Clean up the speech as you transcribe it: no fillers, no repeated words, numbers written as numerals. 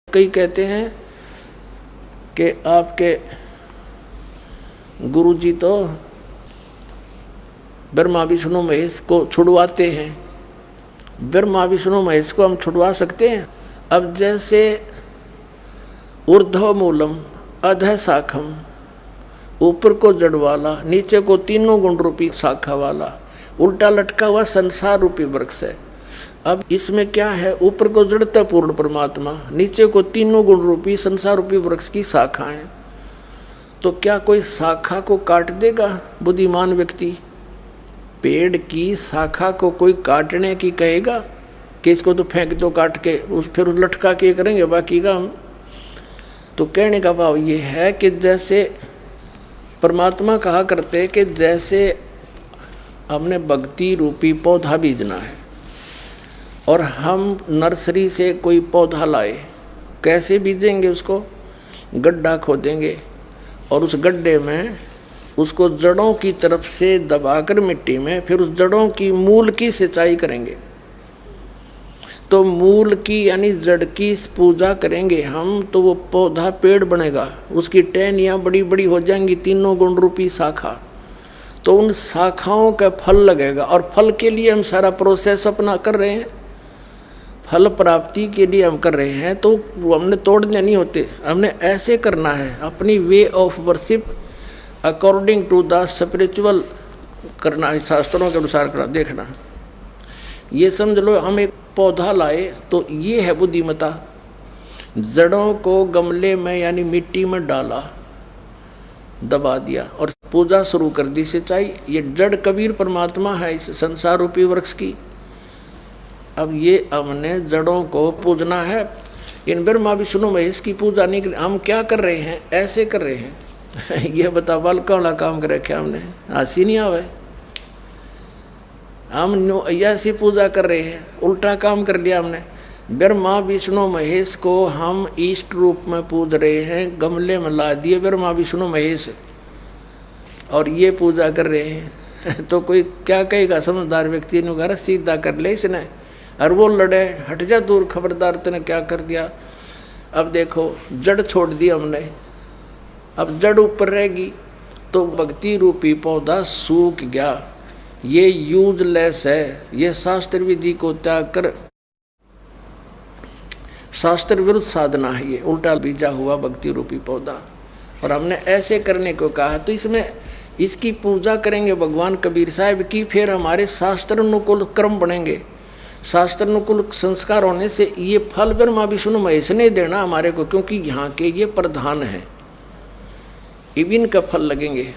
कई कहते हैं कि आपके गुरुजी तो ब्रह्मा विष्णु महेश को छुड़वाते हैं। ब्रह्मा विष्णु महेश को हम छुड़वा सकते हैं। अब जैसे ऊर्ध्व मूलम अधः शाखम, ऊपर को जड़ वाला नीचे को तीनों गुण रूपी शाखा वाला उल्टा लटका हुआ संसार रूपी वृक्ष है। अब इसमें क्या है, ऊपर को जड़ता पूर्ण परमात्मा, नीचे को तीनों गुण रूपी संसार रूपी वृक्ष की शाखा है। तो क्या कोई शाखा को काट देगा बुद्धिमान व्यक्ति? पेड़ की शाखा को कोई काटने की कहेगा कि इसको तो फेंक दो काट के, फिर लटका के करेंगे बाकी का हम। तो कहने का भाव ये है कि जैसे परमात्मा कहा करते कि जैसे हमने भक्ति रूपी पौधा बीजना है और हम नर्सरी से कोई पौधा लाए, कैसे बीजेंगे? उसको गड्ढा खोदेंगे और उस गड्ढे में उसको जड़ों की तरफ से दबाकर मिट्टी में फिर उस जड़ों की मूल की सिंचाई करेंगे। तो मूल की यानी जड़ की पूजा करेंगे हम, तो वो पौधा पेड़ बनेगा, उसकी टहनियाँ बड़ी बड़ी हो जाएंगी, तीनों गुण रूपी शाखा। तो उन शाखाओं का फल लगेगा और फल के लिए हम सारा प्रोसेस अपना कर रहे हैं, फल प्राप्ति के लिए हम कर रहे हैं। तो हमने तोड़ने नहीं होते, हमने ऐसे करना है, अपनी way of worship according to the spiritual करना है, शास्त्रों के अनुसार करना। देखना, ये समझ लो हम एक पौधा लाए तो ये है बुद्धिमता। जड़ों को गमले में यानी मिट्टी में डाला, दबा दिया और पूजा शुरू कर दी, सिंचाई। ये जड़ कबीर परमात्मा है इस संसार रूपी वृक्ष की। अब ये हमने जड़ों को पूजना है। इन ब्रह्मा विष्णु महेश की पूजा नहीं कर, हम क्या कर रहे हैं? ऐसे कर रहे हैं। ये बता बालका वाला काम कर रखा हमने, हंसी नहीं आवे। हम ऐसी पूजा कर रहे हैं, उल्टा काम कर लिया हमने। ब्रह्मा विष्णु महेश को हम इष्ट रूप में पूज रहे हैं, गमले में ला दिए ब्रह्मा विष्णु महेश और ये पूजा कर रहे हैं। तो कोई क्या कहेगा? समझदार व्यक्ति ने कहा सीधा कर ले इसने, और वो लड़े, हट जा दूर, खबरदार तूने क्या कर दिया। अब देखो जड़ छोड़ दी हमने, अब जड़ ऊपर रहेगी तो भक्ति रूपी पौधा सूख गया। ये यूजलेस है, ये शास्त्र विधि को त्याग कर शास्त्र विरुद्ध साधना है, ये उल्टा बीजा हुआ भक्ति रूपी पौधा। और हमने ऐसे करने को कहा, तो इसमें इसकी पूजा करेंगे भगवान कबीर साहब की, फिर हमारे शास्त्र अनुकूल कर्म बनेंगे। शास्त्र अनुकूल संस्कार होने से ये फल ब्रह्मा विष्णु महेश ने देना हमारे को, क्योंकि यहाँ के ये प्रधान हैं, इबिन का फल लगेंगे।